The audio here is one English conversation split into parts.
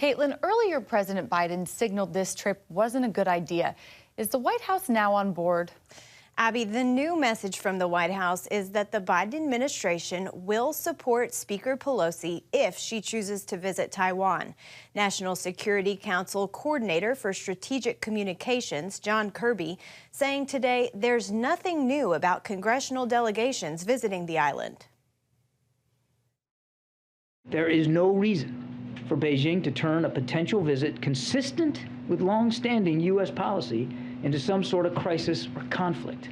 Caitlin, earlier President Biden signaled this trip wasn't a good idea. Is the White House now on board? Abby, the new message from the White House is that the Biden administration will support Speaker Pelosi if she chooses to visit Taiwan. National Security Council Coordinator for Strategic Communications, John Kirby, saying today there's nothing new about congressional delegations visiting the island. There is no reason for Beijing to turn a potential visit consistent with long-standing U.S. policy into some sort of crisis or conflict,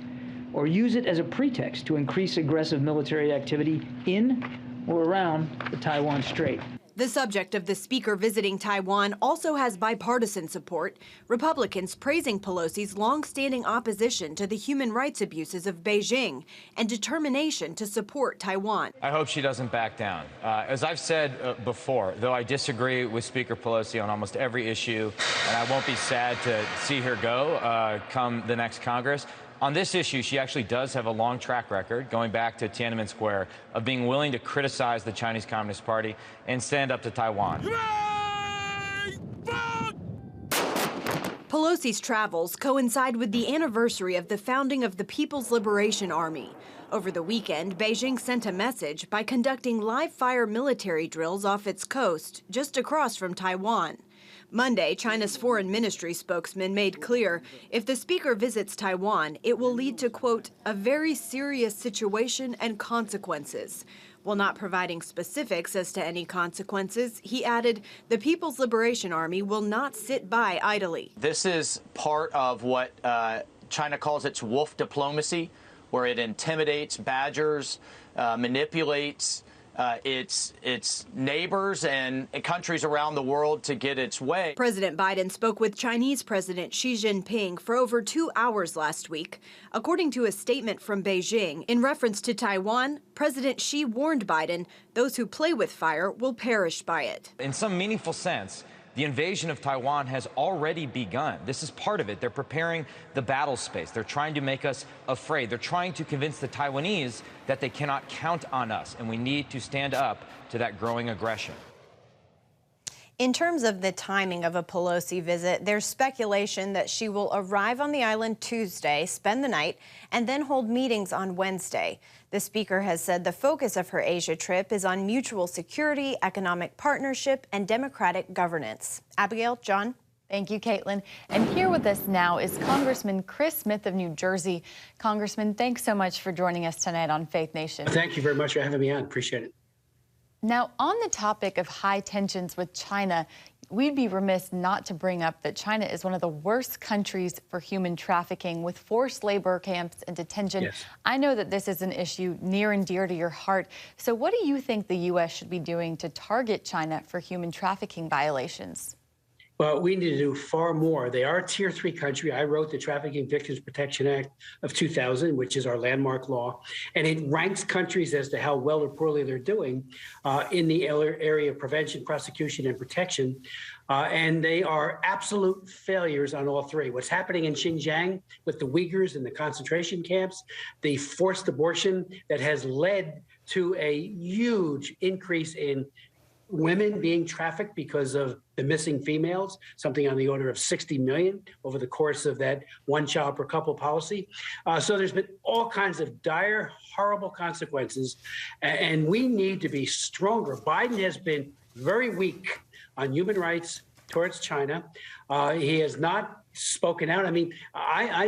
or use it as a pretext to increase aggressive military activity in or around the Taiwan Strait. The subject of the speaker visiting Taiwan also has bipartisan support. Republicans praising Pelosi's long-standing opposition to the human rights abuses of Beijing and determination to support Taiwan. I hope she doesn't back down. As I've said before, though I disagree with Speaker Pelosi on almost every issue, and I won't be sad to see her go come the next Congress, on this issue, she actually does have a long track record, going back to Tiananmen Square, of being willing to criticize the Chinese Communist Party and stand up to Taiwan. Pelosi's travels coincide with the anniversary of the founding of the People's Liberation Army. Over the weekend, Beijing sent a message by conducting live-fire military drills off its coast, just across from Taiwan. Monday, China's foreign ministry spokesman made clear if the speaker visits Taiwan, it will lead to, quote, a very serious situation and consequences. While not providing specifics as to any consequences, he added, the People's Liberation Army will not sit by idly. This is part of what China calls its wolf diplomacy, where it intimidates, badgers, manipulates its neighbors and countries around the world to get its way. President Biden spoke with Chinese President Xi Jinping for over 2 hours last week. According to a statement from Beijing, in reference to Taiwan, President Xi warned Biden, those who play with fire will perish by it. In some meaningful sense, the invasion of Taiwan has already begun. This is part of it. They're preparing the battle space. They're trying to make us afraid. They're trying to convince the Taiwanese that they cannot count on us, and we need to stand up to that growing aggression. In terms of the timing of a Pelosi visit, there's speculation that she will arrive on the island Tuesday, spend the night, and then hold meetings on Wednesday. The speaker has said the focus of her Asia trip is on mutual security, economic partnership, and democratic governance. Abigail, John. Thank you, Caitlin. And here with us now is Congressman Chris Smith of New Jersey. Congressman, thanks so much for joining us tonight on Faith Nation. Thank you very much for having me on. Appreciate it. Now, on the topic of high tensions with China, we'd be remiss not to bring up that China is one of the worst countries for human trafficking, with forced labor camps and detention. Yes. I know that this is an issue near and dear to your heart. So what do you think the U.S. should be doing to target China for human trafficking violations? Well, we need to do far more. They are a Tier 3 country. I wrote the Trafficking Victims Protection Act of 2000, which is our landmark law, and it ranks countries as to how well or poorly they're doing in the area of prevention, prosecution, and protection. And they are absolute failures on all three. What's happening in Xinjiang with the Uyghurs in the concentration camps, the forced abortion that has led to a huge increase in women being trafficked because of the missing females, something on the order of 60 million over the course of that one child per couple policy. So there's been all kinds of dire, horrible consequences, and we need to be stronger. Biden has been very weak on human rights towards China. He has not spoken out. I mean,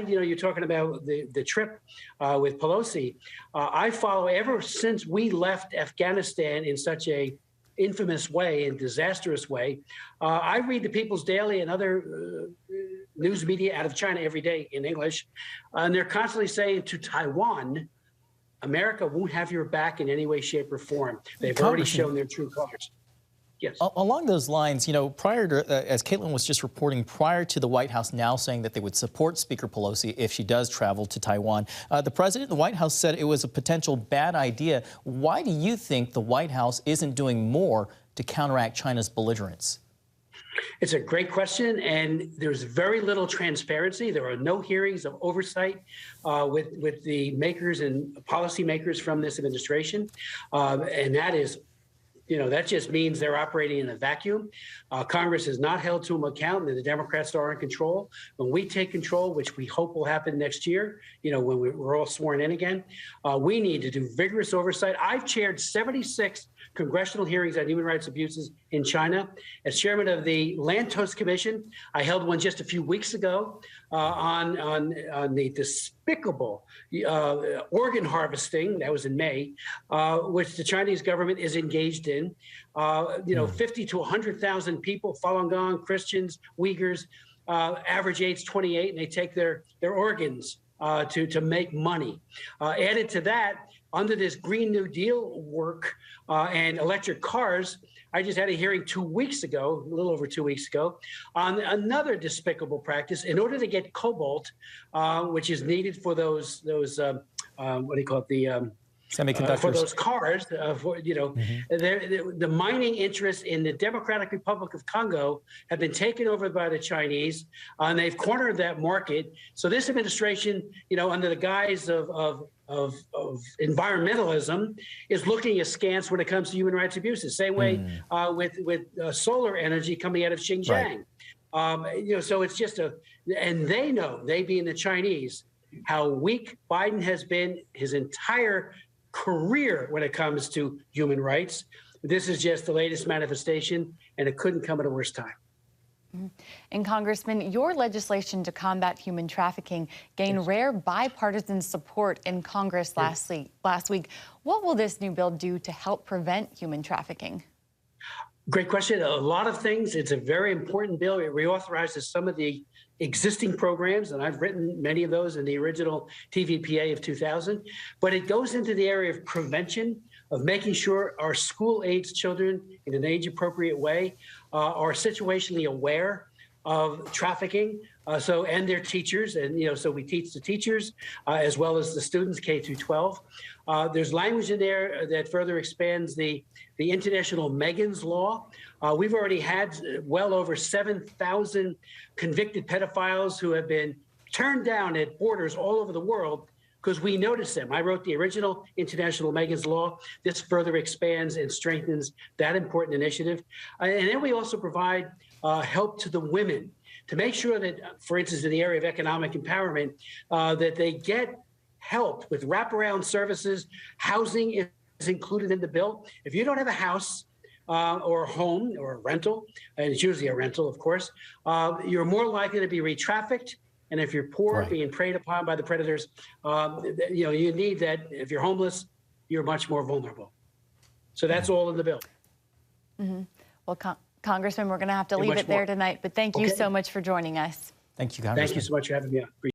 you're talking about the trip with Pelosi. I follow ever since we left Afghanistan in such a infamous way and disastrous way. I read the People's Daily and other news media out of China every day in English, and they're constantly saying to Taiwan, America won't have your back in any way, shape, or form. They've already shown their true colors. Yes. Along those lines, you know, prior to, as Caitlin was just reporting, prior to the White House now saying that they would support Speaker Pelosi if she does travel to Taiwan, the president and the White House said it was a potential bad idea. Why do you think the White House isn't doing more to counteract China's belligerence? It's a great question, and there's very little transparency. There are no hearings of oversight with the makers and policymakers from this administration, and that is That just means they're operating in a vacuum. Congress is not held to account, and the Democrats are in control. When we take control, which we hope will happen next year, when we're all sworn in again, we need to do vigorous oversight. I've chaired 76 congressional hearings on human rights abuses in China. As chairman of the Lantos Commission, I held one just a few weeks ago on the despicable organ harvesting, that was in May, which the Chinese government is engaged in. 50 to 100,000 people, Falun Gong, Christians, Uyghurs, average age 28, and they take their organs to make money. Added to that, under this Green New Deal work and electric cars, I just had a hearing 2 weeks ago, a little over 2 weeks ago, on another despicable practice. In order to get cobalt, which is needed for those what do you call it, semiconductors, for those cars, the mining interests in the Democratic Republic of Congo have been taken over by the Chinese, and they've cornered that market. So this administration, under the guise of environmentalism, is looking askance when it comes to human rights abuses. Same way with solar energy coming out of Xinjiang. Right. So it's just and they know, they being the Chinese, how weak Biden has been his entire career when it comes to human rights. This is just the latest manifestation, and it couldn't come at a worse time. And Congressman, your legislation to combat human trafficking gained rare bipartisan support in Congress last week. What will this new bill do to help prevent human trafficking? Great question. A lot of things. It's a very important bill. It reauthorizes some of the existing programs, and I've written many of those in the original TVPA of 2000. But it goes into the area of prevention, of making sure our school-aged children, in an age-appropriate way, are situationally aware of trafficking, and their teachers, and so we teach the teachers as well as the students K through 12. There's language in there that further expands the international Megan's Law. We've already had well over 7,000 convicted pedophiles who have been turned down at borders all over the world because we noticed them. I wrote the original international Megan's Law. This further expands and strengthens that important initiative. And then we also provide help to the women to make sure that, for instance, in the area of economic empowerment, that they get help with wraparound services. Housing is included in the bill. If you don't have a house or a home or a rental, and it's usually a rental, of course, you're more likely to be re-trafficked. And if you're poor, being preyed upon by the predators, you need that. If you're homeless, you're much more vulnerable. So that's all in the bill. Well, Congressman, we're going to have to leave it there tonight, but thank you so much for joining us. Thank you, Congressman. Thank you so much for having me on.